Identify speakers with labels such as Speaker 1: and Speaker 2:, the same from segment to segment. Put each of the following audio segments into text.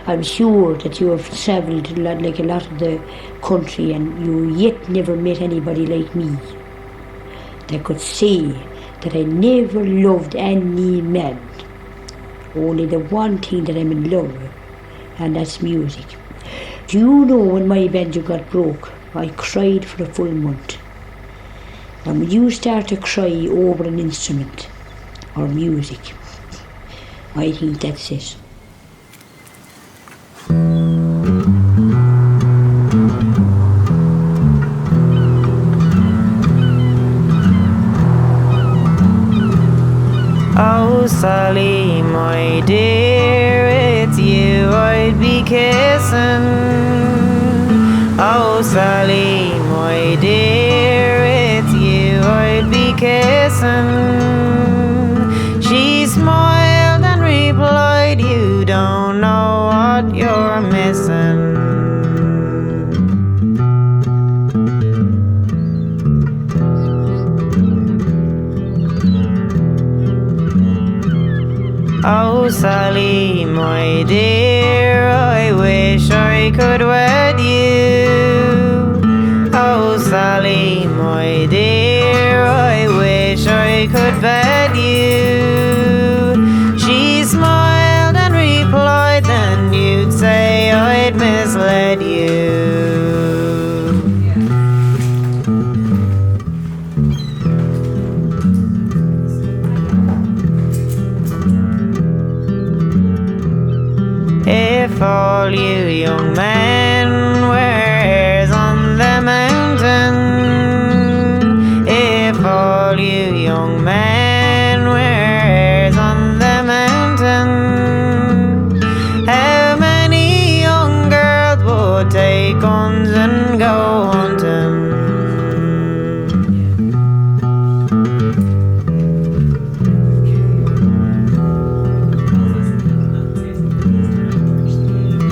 Speaker 1: I'm sure that you have travelled like a lot of the country and you yet never met anybody like me that could say that I never loved any man. Only the one thing that I'm in love with, and that's music. Do you know when my banjo got broke, I cried for a full month. And when you start to cry over an instrument or music, I think that's it.
Speaker 2: Oh, Sally, my dear, it's you I'd be kissing. Oh, Sally, my dear, it's you I'd be kissing. She smiled and replied, you don't know what you're missing. Oh, Sally, my dear, I wish I could wed you. Oh, Sally, my dear, I wish I could wed you. She smiled and replied, then you'd say I'd misled you. If all you young men were heirs on the mountain, if all you young men were heirs on the mountain, how many young girls would take guns and go hunting?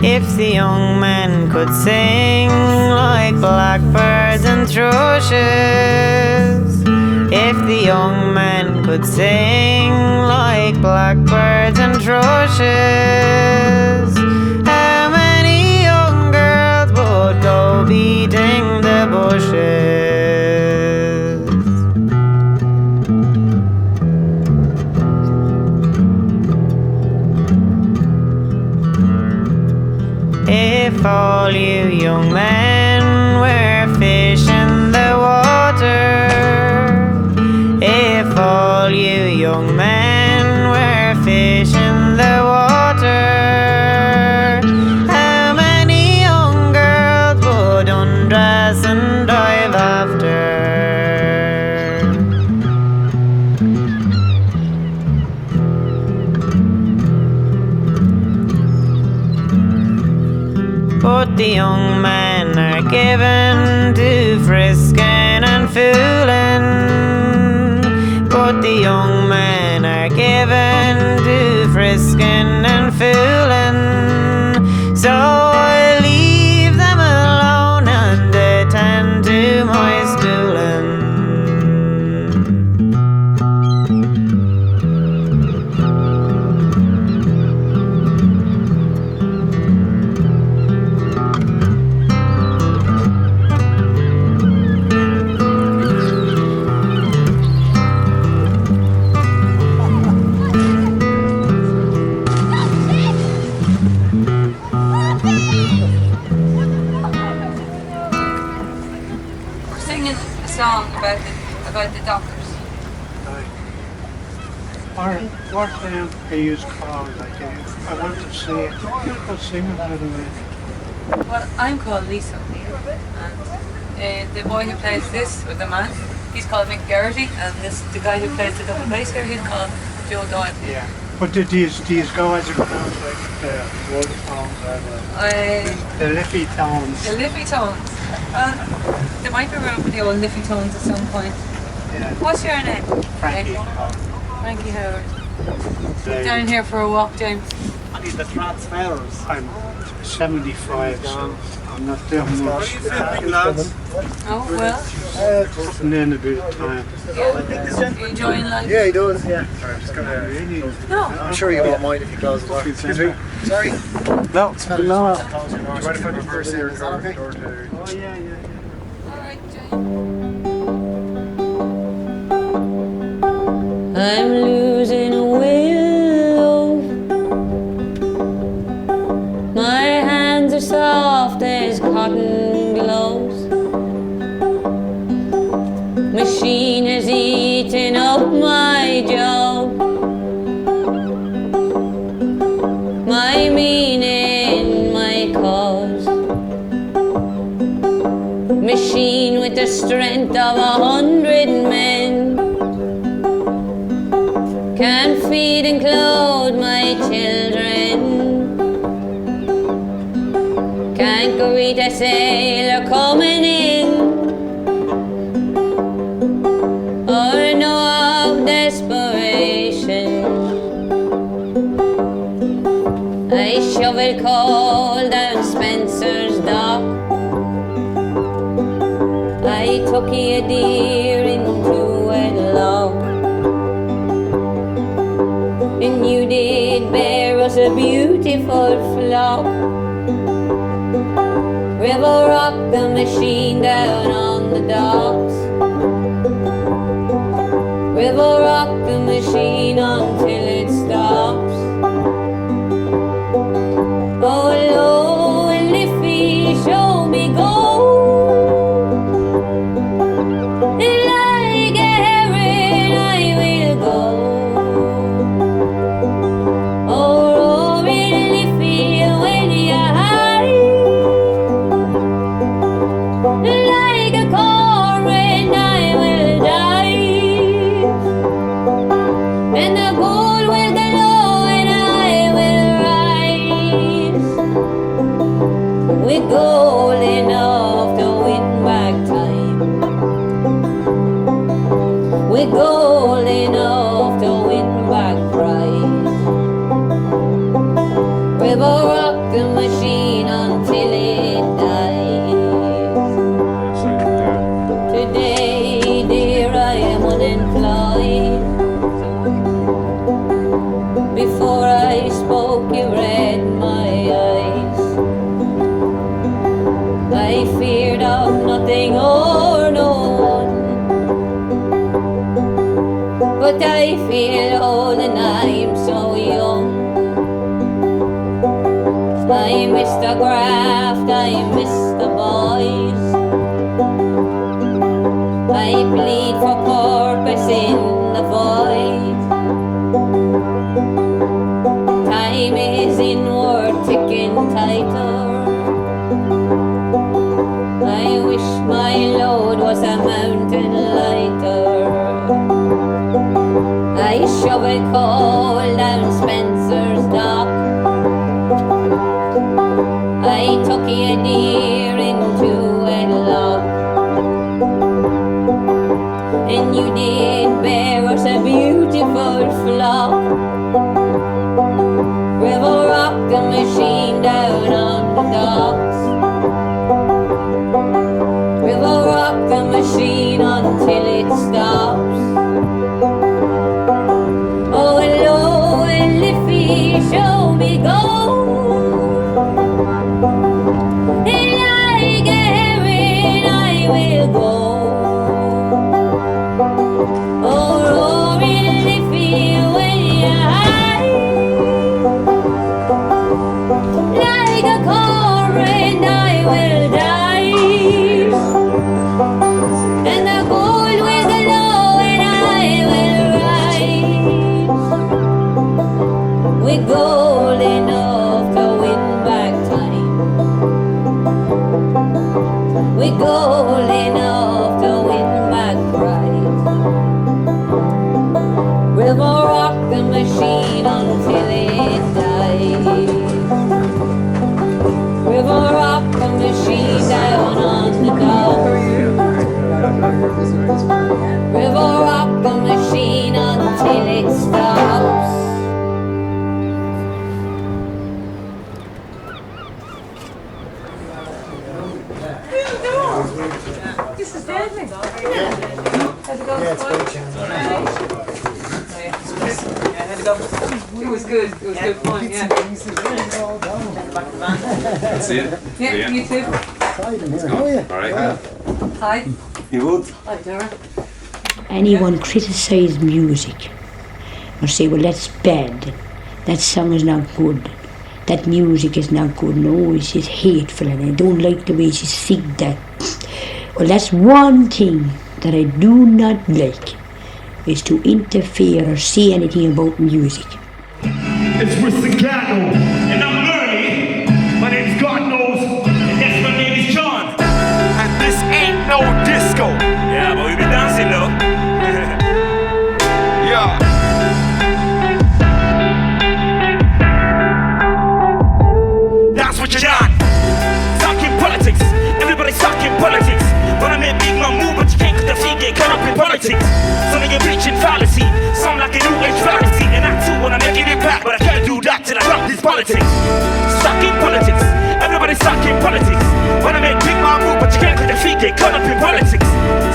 Speaker 2: If the young men could sing like blackbirds and thrushes, if the young men could sing like blackbirds and thrushes, how many young girls would go beating the bushes? If all you young men were fish in the water, if all you young men were fish in the water, how many young girls would undress and dive after? But the young men are given to frisking and fooling. But the young men are given to frisking and fooling. So I leave them alone and attend to my schooling.
Speaker 3: About the doctors.
Speaker 4: What they use called, like, I want to say it. You could sing it, by the way.
Speaker 3: Well, I'm called Lisa O'Neill, and the boy who plays this, with the man, he's called Mick Garrity, and the guy who plays the double bass here, he's called Joe Doyle.
Speaker 4: Yeah. But do these guys are pronounced like the wood tones or the liffy tones?
Speaker 3: The liffy tones. They might be around for the old liffy tones at some point.
Speaker 4: Yeah.
Speaker 3: What's your name?
Speaker 4: Frankie.
Speaker 3: Frankie Howard. Down here for a walk, James.
Speaker 5: I need the transfers.
Speaker 4: I'm 75, so I'm not doing much.
Speaker 3: Oh, well.
Speaker 4: Putting in a bit of time.
Speaker 3: You enjoying life?
Speaker 5: Yeah, he does. Yeah. Sorry, I'm just gonna.
Speaker 3: No.
Speaker 5: I'm sure you won't mind if he closes the door. Excuse me. Sorry.
Speaker 4: No, no.
Speaker 5: Do you mind if I reverse here? Is that okay?
Speaker 4: Oh, yeah.
Speaker 3: Alright, Jane.
Speaker 6: I'm losing a willow. My hands are soft as cotton gloves. Machine has eaten up my job, my meaning, my cause. Machine with the strength of 100 men can't feed and clothe my children, can't greet a sailor coming in, or know of desperation. I shovel coal down Spencer's dock, I took a deer into wedlock, and you did bear us a beautiful flock. River rocked the machine down on the docks, river rocked the machine until it stops. Oh, low and liffey, show me gold, and like a heron I will go. Oh, roaring liffey, when you hide, like a cormorant I will dive, and the gold will glow and I will rise, with gold enough to win back time, with gold enough to win back prize. River rock the machine until it dies. Today, dear, I am unemployed. Before I spoke, you read my eyes. I feared of nothing or no one, but I feel old and I'm so young. I miss the graft, I miss the boys. I plead for purpose in the void. Time is inward ticking tighter. I wish my load was a mountain lighter. I shovel coal down Spencer's dock, I took a deer into wedlock, and you did bear us a beautiful flock. River rocked the machine down on the docks, river rocked the machine until it stops. Oh, low and liffey, show me gold, and like a heron I will go. Oh, roaring liffey, when you hide, like a cormorant I will dive, and the gold will glow and I will rise, with gold enough to win back time, with gold enough to win back prize. River rock the machine until it dies. River rock the machine down on the dock, river rock the machine until it stops.
Speaker 3: This is deadly. How's it going?
Speaker 5: Yeah, it's great, Jan.
Speaker 3: It was good. It was good fun, yeah.
Speaker 7: See it?
Speaker 3: Yeah, you too.
Speaker 5: Hi, here. How are you?
Speaker 7: All right.
Speaker 3: Hi.
Speaker 7: You would?
Speaker 3: Hi, Dara.
Speaker 1: Anyone criticise music or say, well, that's bad, that song is not good, that music is not good, no, it's just hateful and I don't like the way she sing that. Well, that's one thing that I do not like, is to interfere or say anything about music.
Speaker 8: It's Rusangano, and I'm early. My name's God knows, and that's my name is John. And this ain't no disco. Yeah, but we be dancing though. Yeah. That's what you're not. Talking politics. Everybody's talking politics. When I make big man move, but you can't cut the feet, get caught up in politics. Some of you preaching fallacy. Some like a new age fallacy. And I too wanna make an impact, but I can't do that till I drop this politics. Stuck in politics. Everybody's stuck in politics. When I make big man move, but you can't cut the feet, get caught up in politics.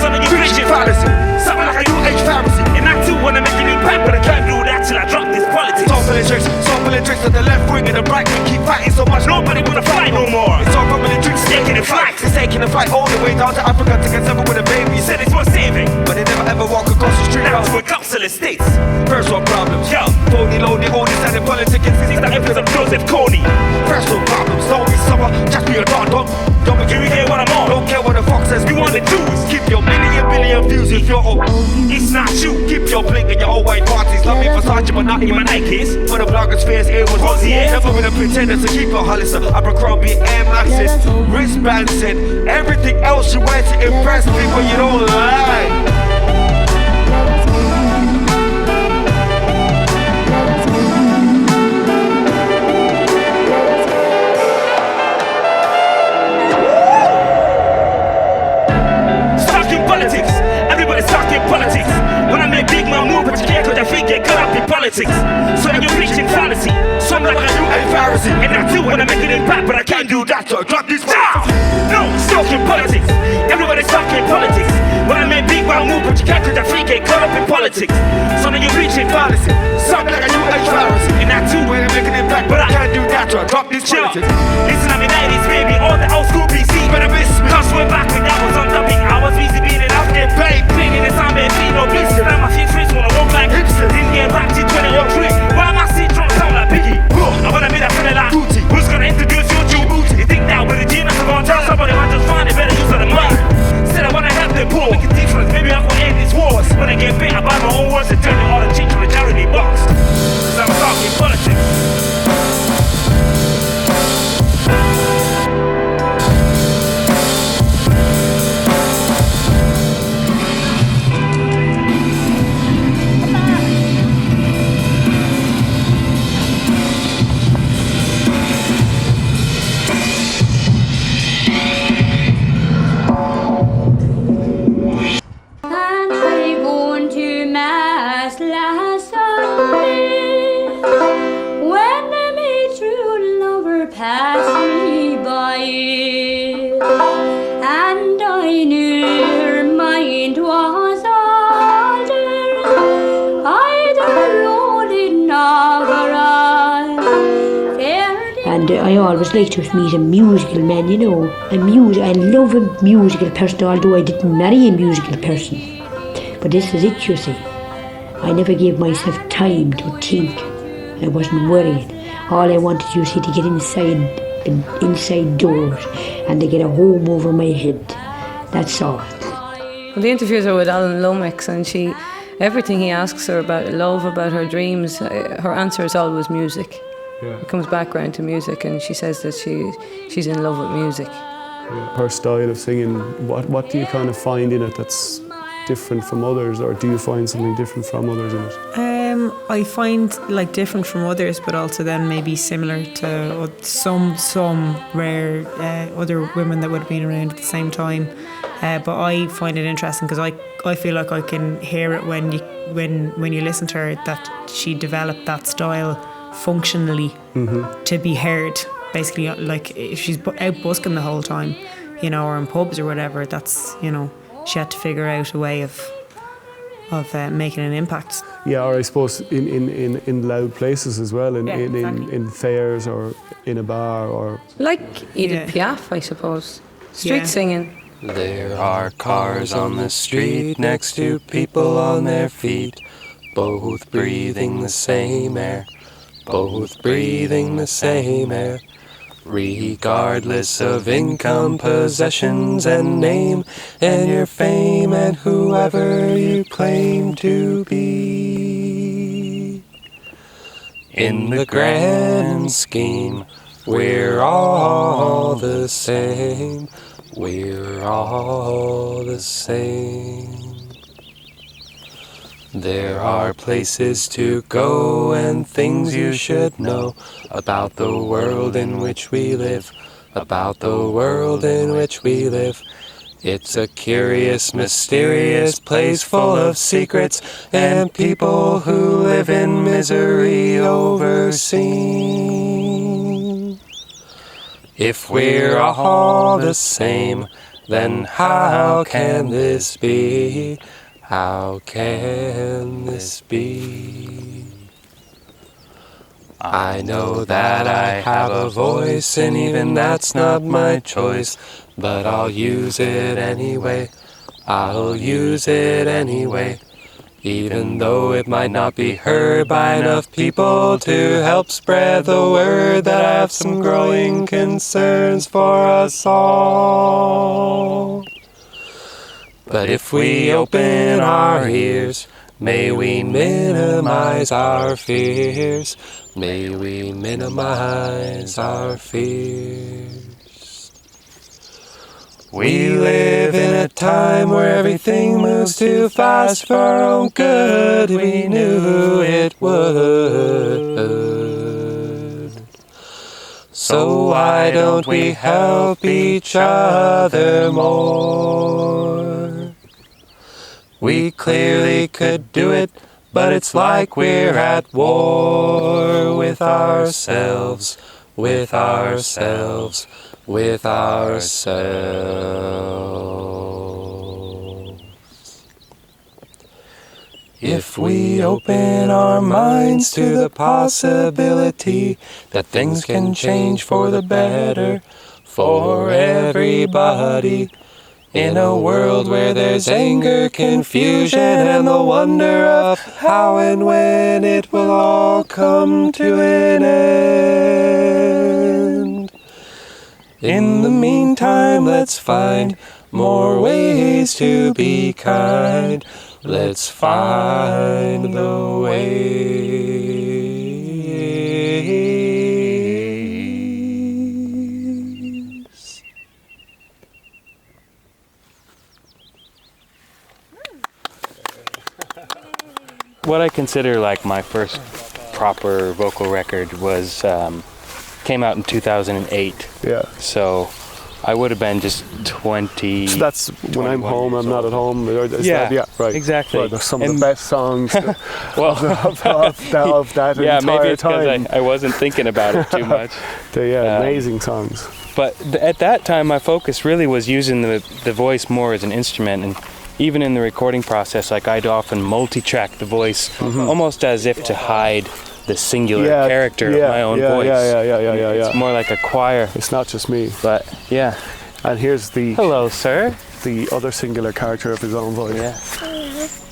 Speaker 8: Some of you preaching fallacy. Some like a new age fallacy. And I too wanna make an impact, but I can't do that till I drop this politics. Some politics on the left wing and the right wing keep fighting so much nobody wanna fight no more. It's all politics taking a fight. It's taking a fight all the way down to Africa to get seven with a baby. Said it's worth saving, but they never ever walk across the street. Now to a council estates. First world problems, yo. Tony Loney only said in politics and physics that episode of Joseph Coney. First world problems, don't be summer, just be a dawn. Don't be curious hear what I'm on. Don't care what the fuck says. We want to do is keep your billion views if you're old. It's not you. Keep your bling and your old white parties. Love me Versace, but not in my Nikes. For the bloggers' face, it was Rosier. Never been a pretender to keep your Hollister. Abercrombie, Air Maxes, wristbands, and everything else you wear to impress people you don't like. Politics. When I make big man move, but you can't cut their feet, get caught up in politics. So then you're preaching fallacy. Some like I do a Pharisee. And I do when I make an impact, but I can't do that, so I drop this down. No, stuck in politics. Everybody's stuck in politics. When I make big man move, but you can't cut their feet, get caught up in politics. So then you're preaching fallacy. Some like I do a Pharisee. And I do when I make an impact, but I can't do that, so I drop this politics. Listen, I'm in 90s, baby, all the old school BC. Better miss me. Cause we're back when that was on the big hours, busy being it out, get paid. Bringing this on me, no blister. Now my feet friends wanna walk like hipsters. Didn't get back to 20 or 3. Why am I sitting trying to sound like Biggie? I wanna be that friend like Booty. Who's gonna introduce you to Booty? You think that with a genius I'm gonna tell somebody I just find it better use of the mind. Said I wanna help the poor, make a difference. Maybe I can end these wars. When I get bit, I buy my own words and turn it all the change from a charity box. Cause I'm talking politics.
Speaker 1: I always liked to meet a musical man, you know. I love a musical person, although I didn't marry a musical person. But this is it, you see. I never gave myself time to think. I wasn't worried. All I wanted, you see, to get inside doors and to get a home over my head. That's all.
Speaker 3: Well, the interviews are with Alan Lomax, and everything he asks her about love, about her dreams, her answer is always music.
Speaker 9: Yeah.
Speaker 3: It comes back round to music, and she says that she's in love with music.
Speaker 9: Yeah. Her style of singing, what do you kind of find in it that's different from others, or do you find something different from others in it?
Speaker 2: I find like different from others, but also then maybe similar to some rare other women that would have been around at the same time. But I find it interesting because I feel like I can hear it when you listen to her, that she developed that style functionally to be heard. Basically, like if she's out busking the whole time, you know, or in pubs or whatever. That's, you know, she had to figure out a way of making an impact.
Speaker 9: Yeah, or I suppose in loud places as well,
Speaker 2: exactly.
Speaker 9: in fairs or in a bar or...
Speaker 3: Like Edith Piaf, I suppose. Street singing.
Speaker 10: There are cars on the street next to people on their feet, both breathing the same air, both breathing the same air. Regardless of income, possessions, and name, and your fame, and whoever you claim to be. In the grand scheme, we're all the same. We're all the same. There are places to go and things you should know about the world in which we live, about the world in which we live. It's a curious, mysterious place full of secrets and people who live in misery overseen. If we're all the same, then how can this be? How can this be? I know that I have a voice, and even that's not my choice, but I'll use it anyway. I'll use it anyway. Even though it might not be heard by enough people to help spread the word that I have some growing concerns for us all. But if we open our ears, may we minimize our fears. May we minimize our fears. We live in a time where everything moves too fast for our own good. We knew it would. So why don't we help each other more? We clearly could do it, but it's like we're at war with ourselves, with ourselves, with ourselves. If we open our minds to the possibility that things can change for the better for everybody, in a world where there's anger, confusion, and the wonder of how and when it will all come to an end. In the meantime, let's find more ways to be kind. Let's find the way.
Speaker 11: What I consider like my first proper vocal record was came out in 2008.
Speaker 9: Yeah.
Speaker 11: So I would have been just 20.
Speaker 9: So that's when I'm home, I'm not at home.
Speaker 11: Yeah,
Speaker 9: right.
Speaker 11: Exactly.
Speaker 9: Right, there's some of the best songs of that
Speaker 11: yeah,
Speaker 9: entire
Speaker 11: maybe it's
Speaker 9: time.
Speaker 11: because I wasn't thinking about it too much.
Speaker 9: Amazing songs.
Speaker 11: But at that time, my focus really was using the voice more as an instrument, and even in the recording process, like I'd often multi-track the voice, almost as if to hide the singular character of my own voice.
Speaker 9: Yeah.
Speaker 11: It's more like a choir.
Speaker 9: It's not just me.
Speaker 11: But yeah.
Speaker 9: And here's the
Speaker 11: hello, sir.
Speaker 9: The other singular character of his own voice.
Speaker 11: Yeah.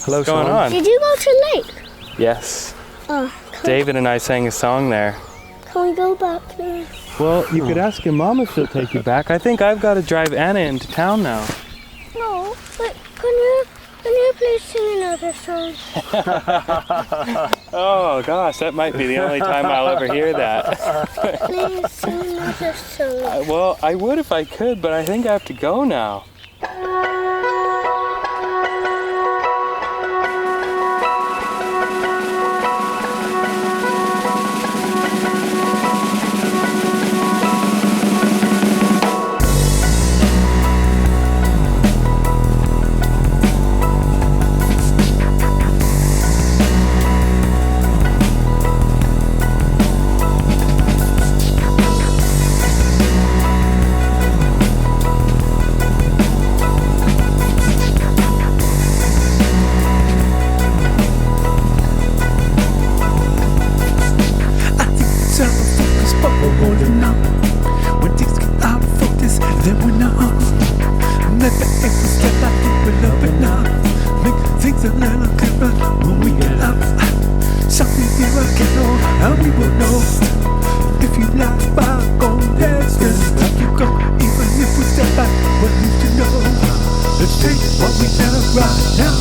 Speaker 9: Hello,
Speaker 11: What's going on?
Speaker 12: Did you go to the lake?
Speaker 11: Yes.
Speaker 12: Oh.
Speaker 11: David and I sang a song there.
Speaker 12: Can we go back there?
Speaker 11: Well, you could ask your mom if she'll take you back. I think I've got to drive Anna into town now.
Speaker 12: No, but can you please sing another song?
Speaker 11: Oh gosh, that might be the only time I'll ever hear that.
Speaker 12: Please sing another song.
Speaker 11: Well, I would if I could, but I think I have to go now.
Speaker 8: take what we got right now.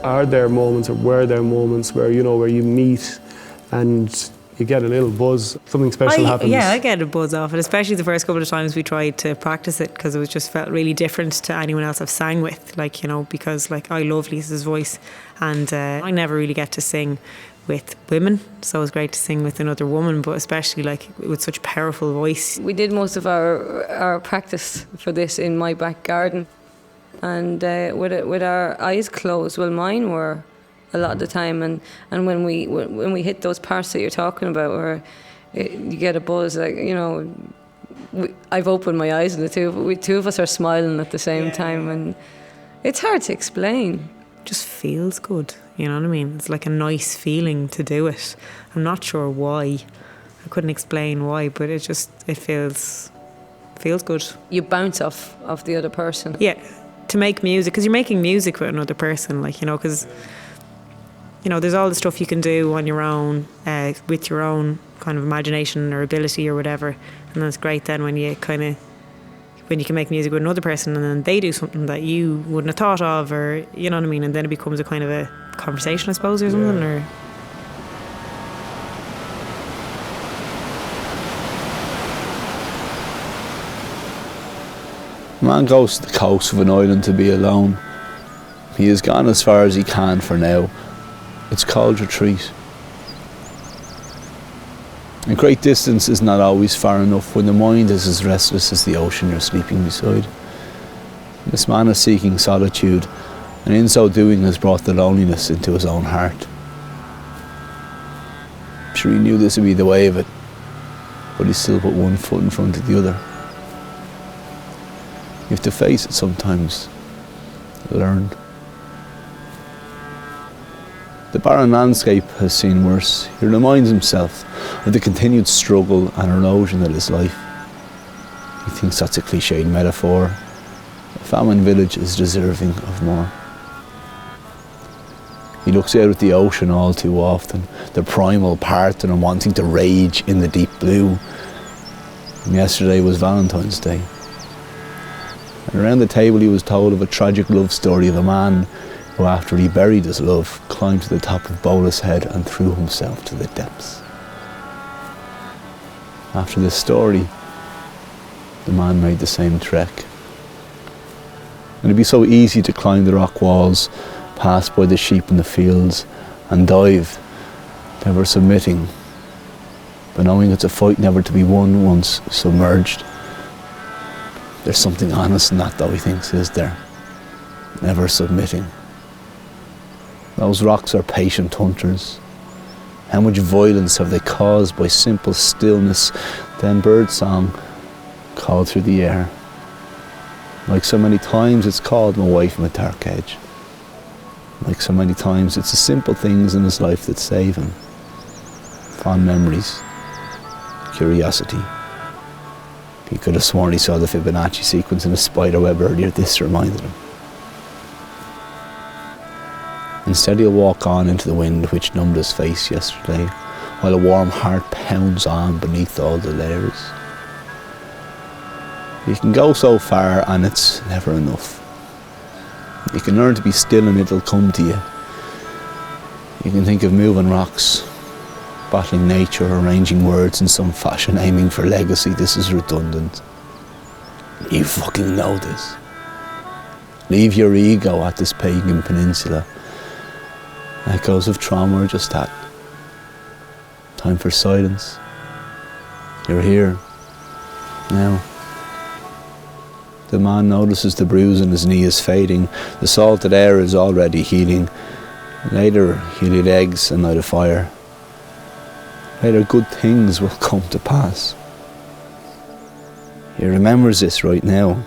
Speaker 9: Are there moments, or were there moments where, you know, where you meet and you get a little buzz, something special happens?
Speaker 13: Yeah, I get a buzz off it, especially the first couple of times we tried to practice it, because it was just felt really different to anyone else I've sang with, like, you know, because like I love Lisa's voice, and I never really get to sing with women, so it was great to sing with another woman, but especially like with such a powerful voice.
Speaker 3: We did most of our practice for this in my back garden, and with our eyes closed. Well, mine were a lot of the time, and when we hit those parts that you're talking about, where you get a buzz, like, you know, I've opened my eyes, and the two of us are smiling at the same time, and it's hard to explain.
Speaker 13: It just feels good, you know what I mean? It's like a nice feeling to do it. I'm not sure why. I couldn't explain why, but it feels good.
Speaker 3: You bounce off the other person.
Speaker 13: Yeah, to make music, because you're making music with another person, like, you know, because, you know, there's all the stuff you can do on your own, with your own kind of imagination or ability or whatever, and then it's great then when you can make music with another person and then they do something that you wouldn't have thought of, or, you know what I mean, and then it becomes a kind of a conversation, I suppose, or something, or
Speaker 14: A man goes to the coast of an island to be alone. He has gone as far as he can for now. It's called retreat. A great distance is not always far enough when the mind is as restless as the ocean you're sleeping beside. This man is seeking solitude, and in so doing has brought the loneliness into his own heart. I'm sure he knew this would be the way of it, but he still put one foot in front of the other. You have to face it sometimes, learn. The barren landscape has seen worse. He reminds himself of the continued struggle and erosion that is life. He thinks that's a cliched metaphor. A famine village is deserving of more. He looks out at the ocean all too often, the primal part in him wanting to rage in the deep blue. And yesterday was Valentine's Day. And around the table he was told of a tragic love story of a man who, after he buried his love, climbed to the top of Bola's Head and threw himself to the depths. After this story, the man made the same trek. And it'd be so easy to climb the rock walls, pass by the sheep in the fields, and dive, never submitting, but knowing it's a fight never to be won once submerged. There's something honest in that, though, he thinks, is there? Never submitting. Those rocks are patient hunters. How much violence have they caused by simple stillness, then birdsong called through the air. Like so many times it's called him away from a dark edge. Like so many times it's the simple things in his life that save him. Fond memories, curiosity. He could have sworn he saw the Fibonacci sequence in a spider web earlier. This reminded him. Instead he'll walk on into the wind which numbed his face yesterday, while a warm heart pounds on beneath all the layers. You can go so far and it's never enough. You can learn to be still and it'll come to you. You can think of moving rocks, battling nature, arranging words in some fashion, aiming for legacy. This is redundant. You fucking know this. Leave your ego at this pagan peninsula. Echoes of trauma are just that. Time for silence. You're here. Now. The man notices the bruise in his knee is fading. The salted air is already healing. Later he'll eat eggs and light a fire. Later good things will come to pass. He remembers this right now.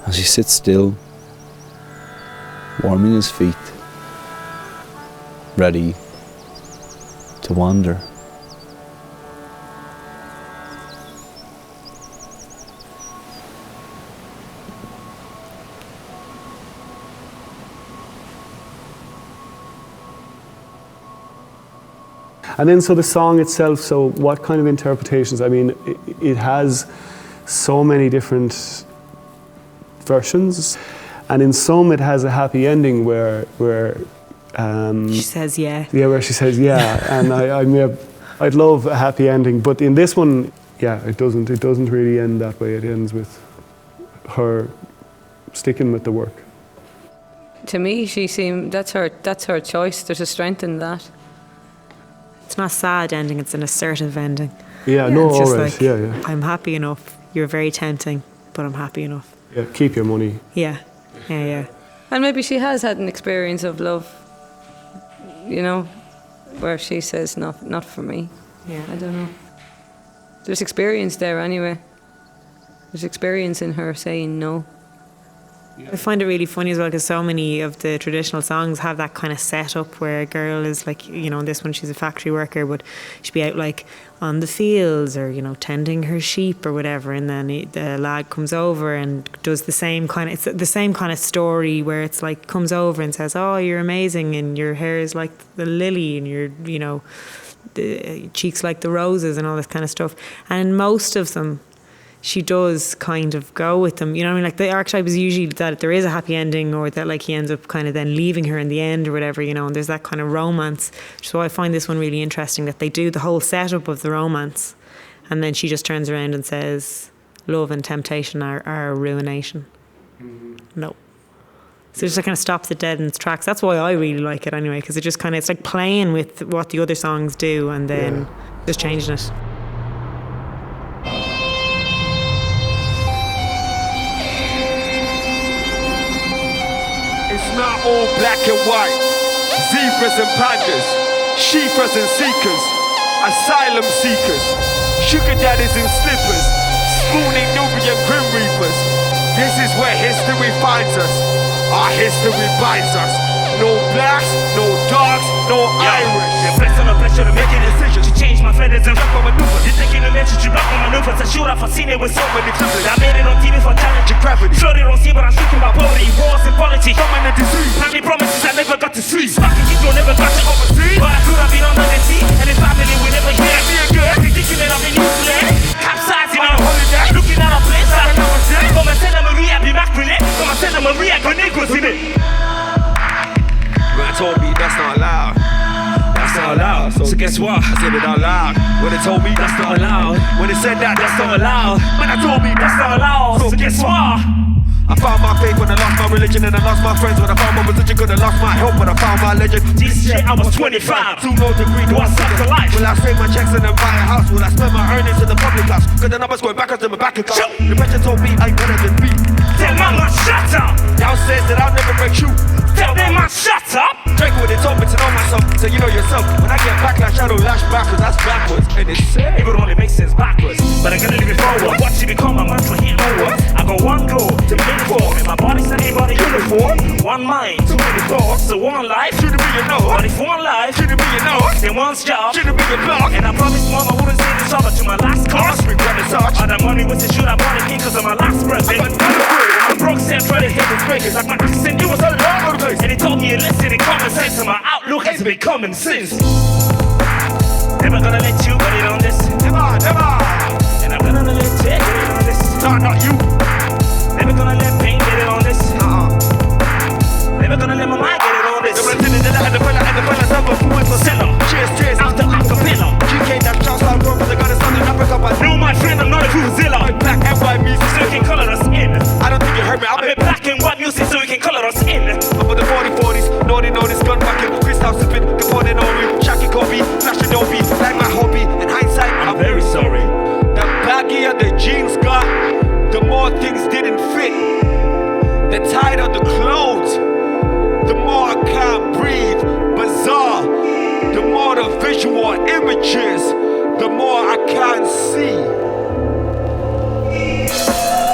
Speaker 14: As he sits still, warming his feet, ready to wander.
Speaker 9: And then so the song itself, so what kind of interpretations? I mean, it has so many different versions, and in some it has a happy ending where
Speaker 13: she says yeah.
Speaker 9: Yeah, where she says yeah, and I'd love a happy ending, but in this one, yeah, it doesn't really end that way. It ends with her sticking with the work.
Speaker 3: To me, that's her choice. There's a strength in that.
Speaker 13: It's not a sad ending, it's an assertive ending.
Speaker 9: Yeah, no,
Speaker 13: it's just
Speaker 9: alright,
Speaker 13: like,
Speaker 9: yeah.
Speaker 13: I'm happy enough. You're very tempting, but I'm happy enough.
Speaker 9: Yeah, keep your money.
Speaker 13: Yeah.
Speaker 3: And maybe she has had an experience of love, you know, where she says, not for me.
Speaker 13: Yeah.
Speaker 3: I don't know. There's experience there anyway. There's experience in her saying no.
Speaker 13: I find it really funny as well because so many of the traditional songs have that kind of setup where a girl is like, you know, in this one she's a factory worker, but she'd be out like on the fields or, you know, tending her sheep or whatever, and then the lad comes over and does the same kind of, it's the same kind of story where it's like comes over and says, oh, you're amazing and your hair is like the lily and your, you know, the cheeks like the roses and all this kind of stuff. And in most of them she does kind of go with them, you know what I mean? Like the archetype is usually that there is a happy ending, or that like he ends up kind of then leaving her in the end or whatever, you know, and there's that kind of romance. So I find this one really interesting that they do the whole setup of the romance and then she just turns around and says, love and temptation are ruination. No. So it just kind of stops it dead in its tracks. That's why I really like it anyway, because it just kind of, it's like playing with what the other songs do and then just changing it.
Speaker 15: It's not all black and white. Zebras and pandas, sheepers and seekers, asylum seekers, sugar daddies in slippers, spooning Nubian grim reapers. This is where history finds us. Our history binds us. No blacks, no dogs, no Irish.
Speaker 8: You're blessed on a pressure to make a decision to change my feathers and block my maneuvers. You're taking a message, you block my maneuvers. I shoot up, I've seen it with so many flippers. I made it on TV for challenging gravity. Floated on sea, but I'm speaking about poverty, wars and politics. Common and disease. Family promises I never got to see. Fucking people never got to oversee. But I could have been under the sea, and his family will never hear me again. Thinking that I've been useless. Capsizing on a holiday. Looking at a place I don't know what's there. Come and send a Maria, be back with it. Come and send a Maria, go Negros in it.
Speaker 15: When they told me that's not allowed, that's not allowed. So guess what? I said it out loud. When they told me that's not allowed, when they said that's not allowed. When they told me that's not allowed, so guess what? I found my faith when I lost my religion, and I lost my friends when I found my religion. Could have lost my help when I found my legend.
Speaker 8: This shit, I was 25.
Speaker 15: 2 no degree, do I suck to life? Will I save my checks and then buy a house? Will I spend my earnings in the public house? Cause the numbers going backwards in my bank account. The pressure told me I'm better than me.
Speaker 8: Tell mama, shut up.
Speaker 15: Y'all says that I'll never break you.
Speaker 8: Tell them I shut up.
Speaker 15: Drink what they told me to know myself, so you know yourself. When I get backlash, I don't lash backwards, that's backwards. And it's sad.
Speaker 8: It would only make sense backwards, but I gotta leave it forward. Watch it become a mantra here forward. I got one goal to live for, and my body's not even a uniform. One mind, too many thoughts, so one life shouldn't be enough. But if one life shouldn't be enough, then one's job shouldn't be enough. And I promised mom I wouldn't say this over to my last cost. All the money was to shoot I bought a king cause of my last breath. I'm broke, set trying to hit his breakers like my accent, it was a long place. And he told me a lesson in common sense, and my outlook has been common sense. Never gonna let you get it on this.
Speaker 15: Never, never.
Speaker 8: And I'm gonna let you get it on this.
Speaker 15: No, not you.
Speaker 8: Never gonna let pain get it on this. Never gonna let my mind get it on this.
Speaker 15: The resident and the fellas have a fluent for seller. Cheers, cheers.
Speaker 8: After acapella.
Speaker 15: GK that shouts out wrong, they got a Southern Africa, but
Speaker 8: no, my friend, I'm not a Fuzilla.
Speaker 15: Black and white music,
Speaker 8: so you can color us in.
Speaker 15: I don't think you heard me.
Speaker 8: I'm in black and white music, so you can color us in.
Speaker 15: I'm with the 4040s, naughty notice, gun packing, crystal sipping, Capone and Ori, Shaki Kobe, Flash Adobe, like my hobby. In hindsight,
Speaker 8: I'm very sorry.
Speaker 15: The baggier the jeans got, the more things didn't fit. The tighter the clothes, the more I can't breathe. Bizarre. The more the visual images, the more I can't see.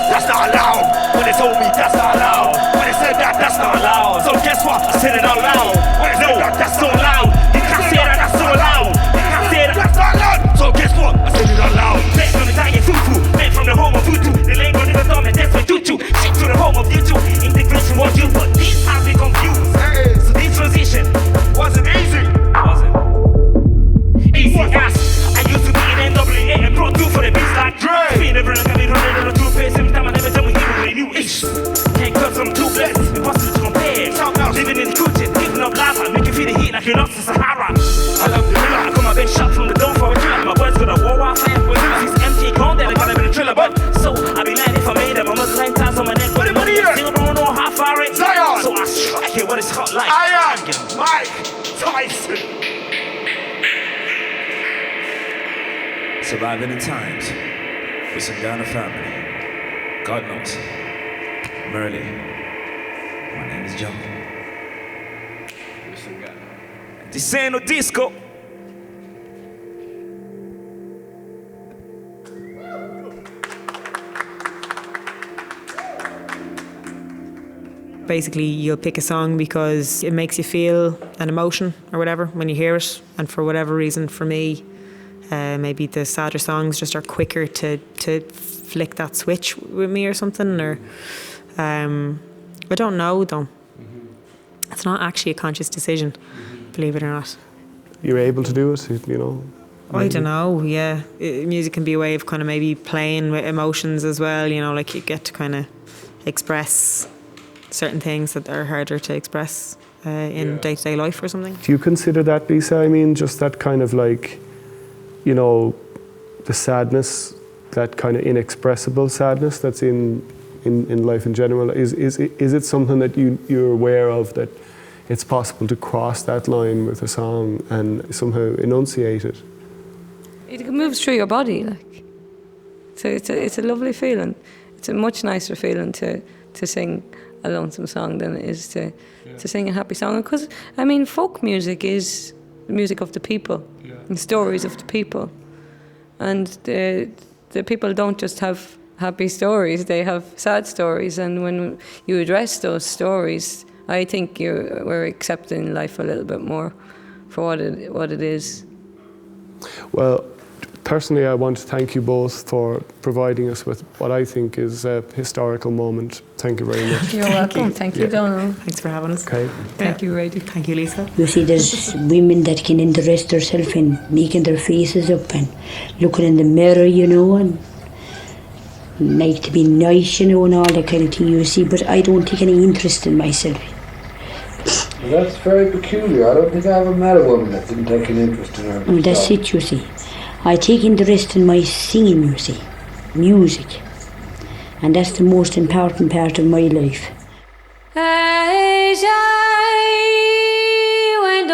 Speaker 15: That's not allowed. When they told me that's not allowed. When they said that's not allowed. So guess what? I said it out loud. When they said that's so loud. You can't say that's so loud. You can't say that's not loud. So guess what? I said it out loud. Back from the Italian fufu, back from the home of voodoo. The language never thought that that's what you do. Shit to the home of YouTube. Integration was you, but these have been confused. Hey,
Speaker 8: so this transition
Speaker 15: wasn't easy.
Speaker 8: Easy ass. I used to be in NWA and Pro 2 for the beats like Dre. Spin every like I've been running on a two-face. Every time I never tell me he was a new ish. Can't cause I'm too blessed. Impossible to compare. Living in the kitchen, giving up lava. Make you feel the heat like you lost the Sahara. I love the river. I got my bed shot from the dome for a killer. My words got a war warfare. Since MT gone, then I gotta be a thriller. But so I be lying if I made them. I must 9 times on my neck. But the money here. Still don't know how far it's Zion. So I strike it when it's hot like
Speaker 15: I am Mike Tyson.
Speaker 8: Surviving in times, Rusangano family, God knows. Merle, my name is John. This ain't no disco.
Speaker 13: Basically, you'll pick a song because it makes you feel an emotion or whatever when you hear it, and for whatever reason, for me, maybe the sadder songs just are quicker to flick that switch with me or something, or I don't know though. It's not actually a conscious decision, believe it or not.
Speaker 9: You're able to do it, you know?
Speaker 13: I don't know, yeah. Music can be a way of kind of maybe playing with emotions as well, you know, like you get to kind of express certain things that are harder to express in day-to-day life or something.
Speaker 9: Do you consider that, Lisa? I mean, just that kind of like, you know, the sadness that kind of inexpressible sadness that's in life in general. Is it something that you're aware of, that it's possible to cross that line with a song and somehow enunciate it?
Speaker 3: It moves through your body, like. So it's a lovely feeling. It's a much nicer feeling to sing a lonesome song than it is to sing a happy song. Because, I mean, folk music is the music of the people and stories of the people. And the people don't just have happy stories, they have sad stories. And when you address those stories, I think we're accepting life a little bit more for what it is.
Speaker 9: Well, personally, I want to thank you both for providing us with what I think is a historical moment. Thank you very much.
Speaker 3: You're welcome. Thank you, Donal.
Speaker 13: Thanks for having us.
Speaker 9: Okay.
Speaker 13: Thank you, Radie. Thank you, Lisa.
Speaker 1: You see, there's women that can interest themselves in making their faces up and looking in the mirror, you know, and like to be nice, you know, and all that kind of thing, you see, but I don't take any interest in myself.
Speaker 5: Well, that's very peculiar. I don't think I ever met a woman that didn't take an interest in her.
Speaker 1: And that's it, you see. I take interest in my singing, you see, music. And that's the most important part of my life.
Speaker 6: As I went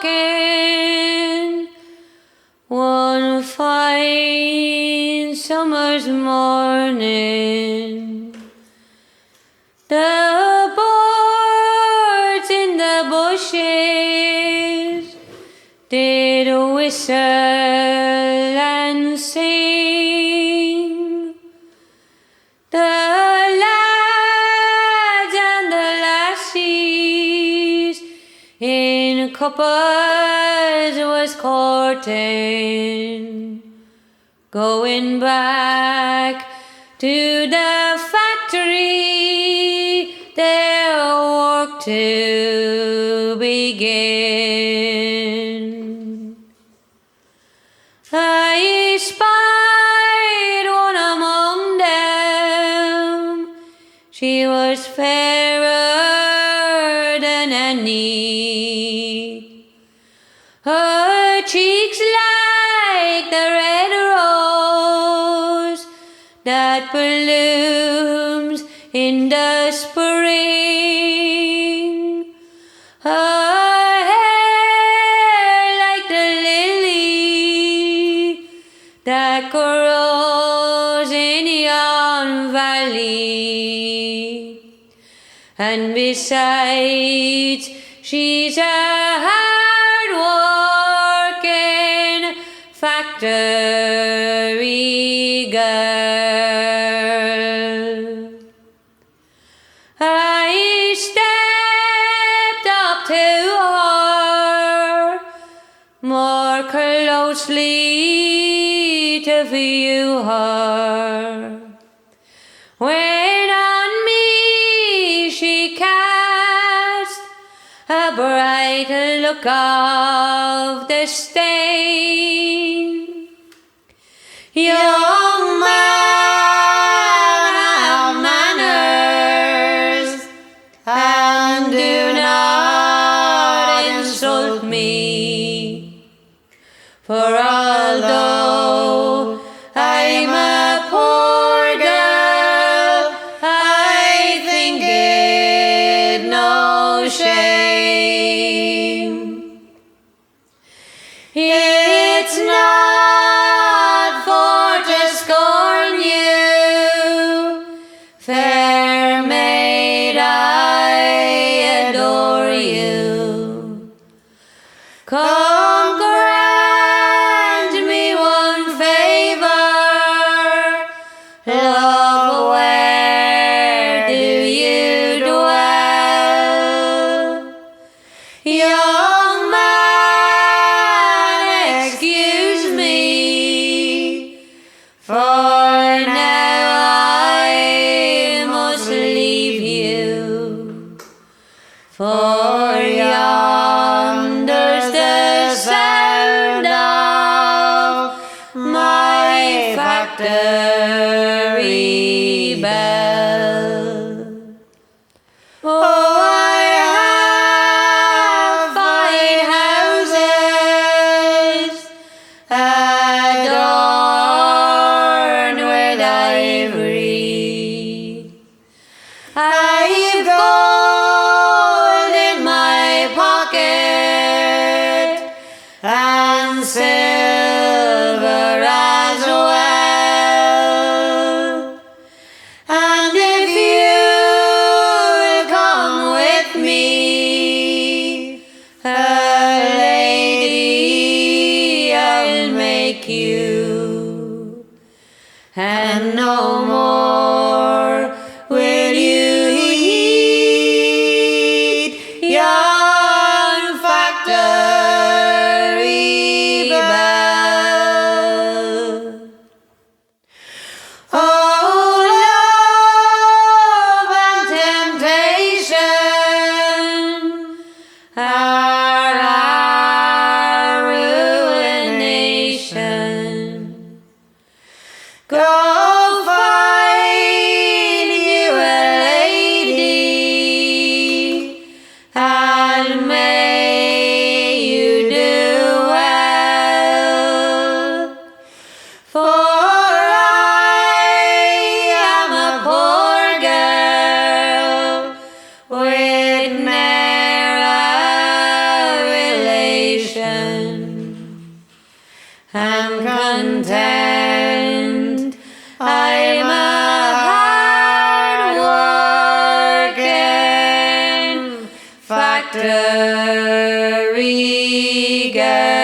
Speaker 6: walking one fine summer's morning, the birds in the bushes did whistle and sing. The lads and the lassies in couples was courting, going back to the factory, their work to begin. I spied one among them, she was fairer than any, her cheeks like the red rose that blooms in the spring, her hair like the lily that grows in yon valley, and besides she's a hard-working factory girl. I stepped up to her more closely to view her, when on me she cast a bright look of disdain. Young man, have manners, and do not insult me, for although I'm a poor girl, I think it no shame. It's not for to scorn you, fair maid, I adore you. Come grant me one favor, love, where do you dwell? Young man, excuse me, for now I must leave you, for yonder's the sound of my factory bell. Oh, I have fine houses, adorned
Speaker 2: silver as well. And if you'll come with me, a lady I'll make you, and no more will you heed yon factory bell. Oh, love and temptation are our ruination. Go find you a lady, and may you do well. For I am a poor girl with ne'er a relation, and content I'm a hard-working factory girl.